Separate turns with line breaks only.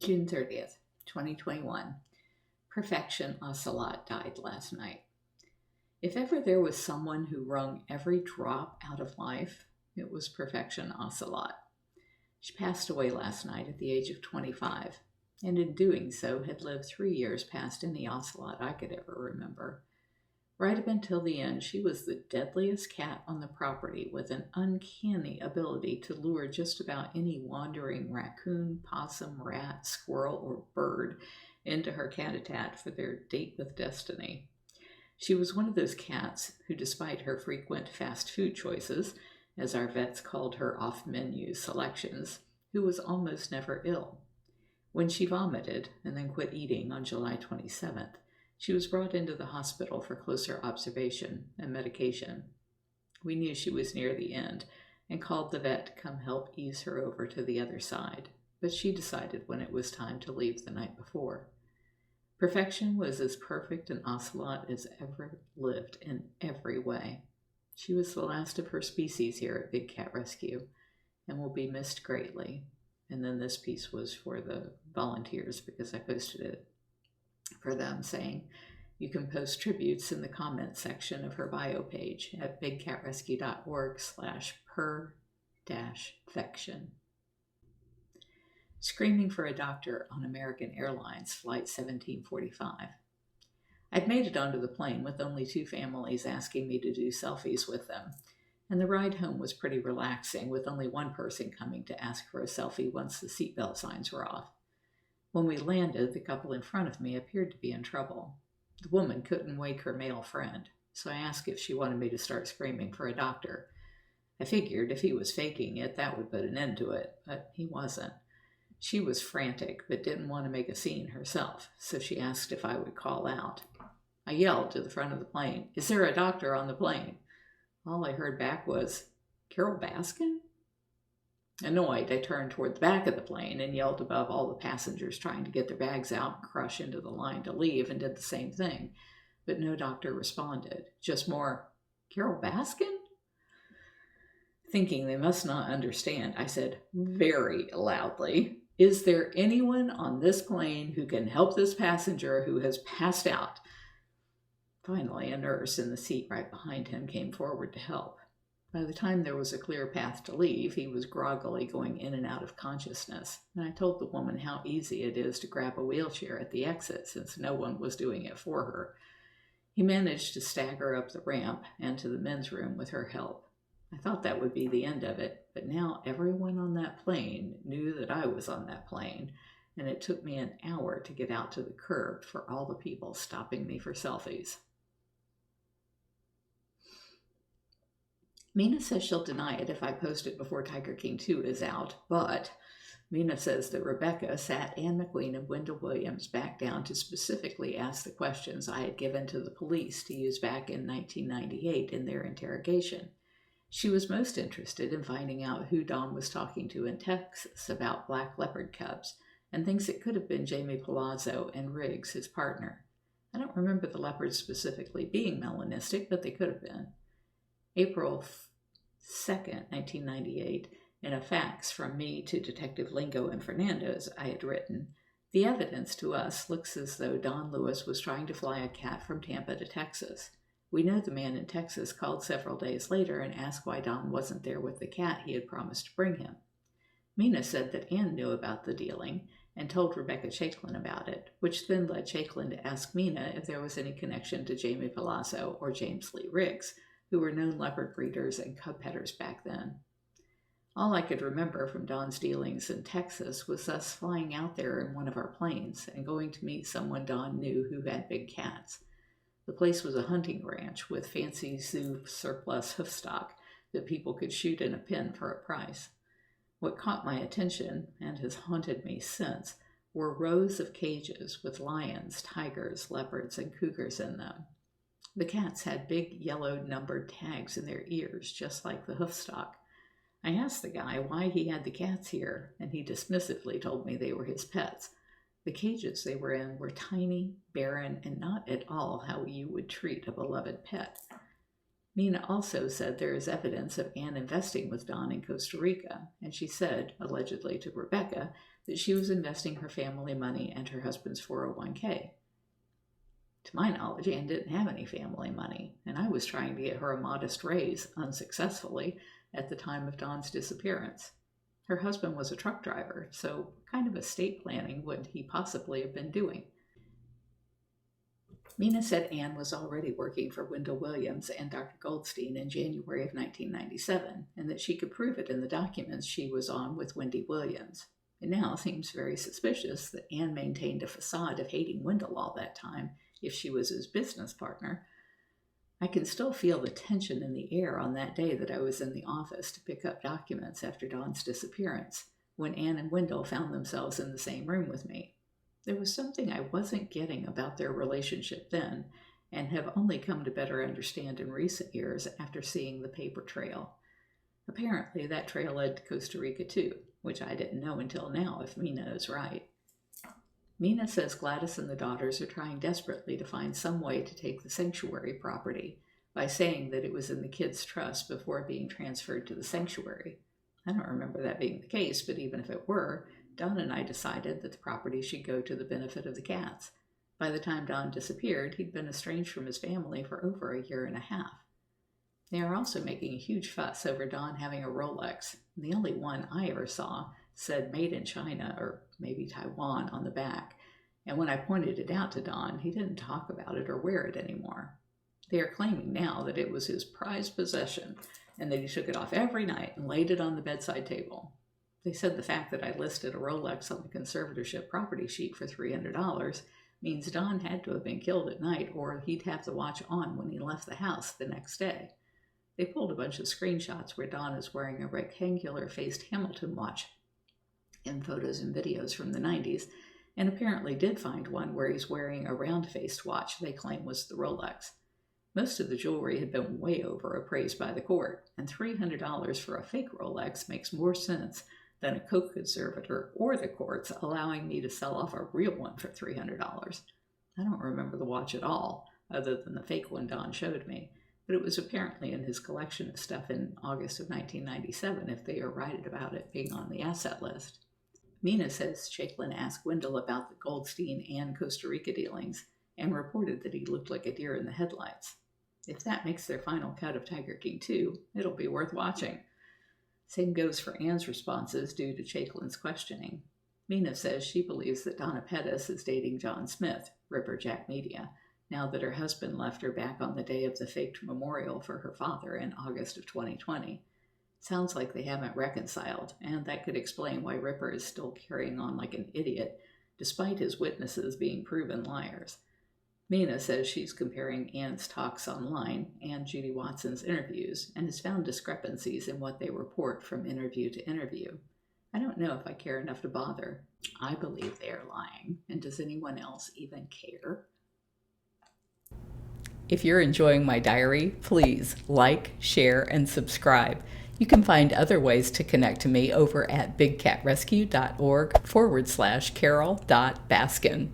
June 30th, 2021. Purr-fection Ocelot died last night. If ever there was someone who wrung every drop out of life, it was Purr-fection Ocelot. She passed away last night at the age of 25, and in doing so had lived 3 years past any ocelot I could ever remember. Right up until the end, she was the deadliest cat on the property, with an uncanny ability to lure just about any wandering raccoon, possum, rat, squirrel, or bird into her cat-a-tat for their date with destiny. She was one of those cats who, despite her frequent fast food choices, as our vets called her off-menu selections, who was almost never ill. When she vomited and then quit eating on July 27th, she was brought into the hospital for closer observation and medication. We knew she was near the end and called the vet to come help ease her over to the other side, but she decided when it was time to leave the night before. Purr-fection was as perfect an ocelot as ever lived in every way. She was the last of her species here at Big Cat Rescue and will be missed greatly. And then this piece was for the volunteers because I posted it for them, saying you can post tributes in the comments section of her bio page at bigcatrescue.org/purr-fection. Screaming for a doctor on American Airlines Flight 1745. I'd made it onto the plane with only 2 families asking me to do selfies with them, and the ride home was pretty relaxing, with only one person coming to ask for a selfie once the seatbelt signs were off. When we landed, the couple in front of me appeared to be in trouble. The woman couldn't wake her male friend, so I asked if she wanted me to start screaming for a doctor. I figured if he was faking it, that would put an end to it, but he wasn't. She was frantic, but didn't want to make a scene herself, so she asked if I would call out. I yelled to the front of the plane, "Is there a doctor on the plane?" All I heard back was, "Carole Baskin?" Annoyed, I turned toward the back of the plane and yelled above all the passengers trying to get their bags out and crush into the line to leave, and did the same thing. But no doctor responded. Just more, "Carole Baskin?" Thinking they must not understand, I said very loudly, "Is there anyone on this plane who can help this passenger who has passed out?" Finally, a nurse in the seat right behind him came forward to help. By the time there was a clear path to leave, he was groggily going in and out of consciousness, and I told the woman how easy it is to grab a wheelchair at the exit since no one was doing it for her. He managed to stagger up the ramp and to the men's room with her help. I thought that would be the end of it, but now everyone on that plane knew that I was on that plane, and it took me an hour to get out to the curb for all the people stopping me for selfies. Mina says she'll deny it if I post it before Tiger King 2 is out, but Mina says that Rebecca sat Anne McQueen and Wendell Williams back down to specifically ask the questions I had given to the police to use back in 1998 in their interrogation. She was most interested in finding out who Don was talking to in Texas about black leopard cubs, and thinks it could have been Jamie Palazzo and Riggs, his partner. I don't remember the leopards specifically being melanistic, but they could have been. April 2nd, 1998, in a fax from me to Detective Lingo and Fernandez, I had written, "The evidence to us looks as though Don Lewis was trying to fly a cat from Tampa to Texas. We know the man in Texas called several days later and asked why Don wasn't there with the cat he had promised to bring him." Mina said that Anne knew about the dealing and told Rebecca Chaiklin about it, which then led Chaiklin to ask Mina if there was any connection to Jamie Palazzo or James Lee Riggs, who were known leopard breeders and cub petters back then. All I could remember from Don's dealings in Texas was us flying out there in one of our planes and going to meet someone Don knew who had big cats. The place was a hunting ranch with fancy zoo surplus hoofstock that people could shoot in a pen for a price. What caught my attention, and has haunted me since, were rows of cages with lions, tigers, leopards, and cougars in them. The cats had big yellow numbered tags in their ears, just like the hoofstock. I asked the guy why he had the cats here, and he dismissively told me they were his pets. The cages they were in were tiny, barren, and not at all how you would treat a beloved pet. Mina also said there is evidence of Anne investing with Don in Costa Rica, and she said, allegedly to Rebecca, that she was investing her family money and her husband's 401k. To my knowledge, Anne didn't have any family money, and I was trying to get her a modest raise, unsuccessfully, at the time of Dawn's disappearance. Her husband was a truck driver, so what kind of estate planning would he possibly have been doing? Mina said Anne was already working for Wendell Williams and Dr. Goldstein in January of 1997, and that she could prove it in the documents she was on with Wendy Williams. It now seems very suspicious that Anne maintained a facade of hating Wendell all that time if she was his business partner. I can still feel the tension in the air on that day that I was in the office to pick up documents after Dawn's disappearance, when Anne and Wendell found themselves in the same room with me. There was something I wasn't getting about their relationship then, and have only come to better understand in recent years after seeing the paper trail. Apparently, that trail led to Costa Rica too, which I didn't know until now if Mina is right. Mina says Gladys and the daughters are trying desperately to find some way to take the sanctuary property by saying that it was in the kids' trust before being transferred to the sanctuary. I don't remember that being the case, but even if it were, Don and I decided that the property should go to the benefit of the cats. By the time Don disappeared, he'd been estranged from his family for over a year and a half. They are also making a huge fuss over Don having a Rolex. The only one I ever saw said made in China or maybe Taiwan on the back, and when I pointed it out to Don, he didn't talk about it or wear it anymore. They are claiming now that it was his prized possession and that he took it off every night and laid it on the bedside table. They said the fact that I listed a Rolex on the conservatorship property sheet for $300 means Don had to have been killed at night, or he'd have the watch on when he left the house the next day. They pulled a bunch of screenshots where Don is wearing a rectangular-faced Hamilton watch in photos and videos from the 90s, and apparently did find one where he's wearing a round-faced watch they claim was the Rolex. Most of the jewelry had been way over appraised by the court, and $300 for a fake Rolex makes more sense than a co-conservator or the courts allowing me to sell off a real one for $300. I don't remember the watch at all, other than the fake one Don showed me, but it was apparently in his collection of stuff in August of 1997 if they are right about it being on the asset list. Mina says Chaiklin asked Wendell about the Goldstein and Costa Rica dealings and reported that he looked like a deer in the headlights. If that makes their final cut of Tiger King 2, it'll be worth watching. Same goes for Anne's responses due to Chaiklin's questioning. Mina says she believes that Donna Pettis is dating John Smith, Ripper Jack Media, now that her husband left her back on the day of the faked memorial for her father in August of 2020. Sounds like they haven't reconciled, and that could explain why Ripper is still carrying on like an idiot, despite his witnesses being proven liars. Mina says she's comparing Anne's talks online and Judy Watson's interviews and has found discrepancies in what they report from interview to interview. I don't know if I care enough to bother. I believe they are lying, and does anyone else even care? If you're enjoying my diary, please like, share, and subscribe. You can find other ways to connect to me over at bigcatrescue.org/Carole.Baskin.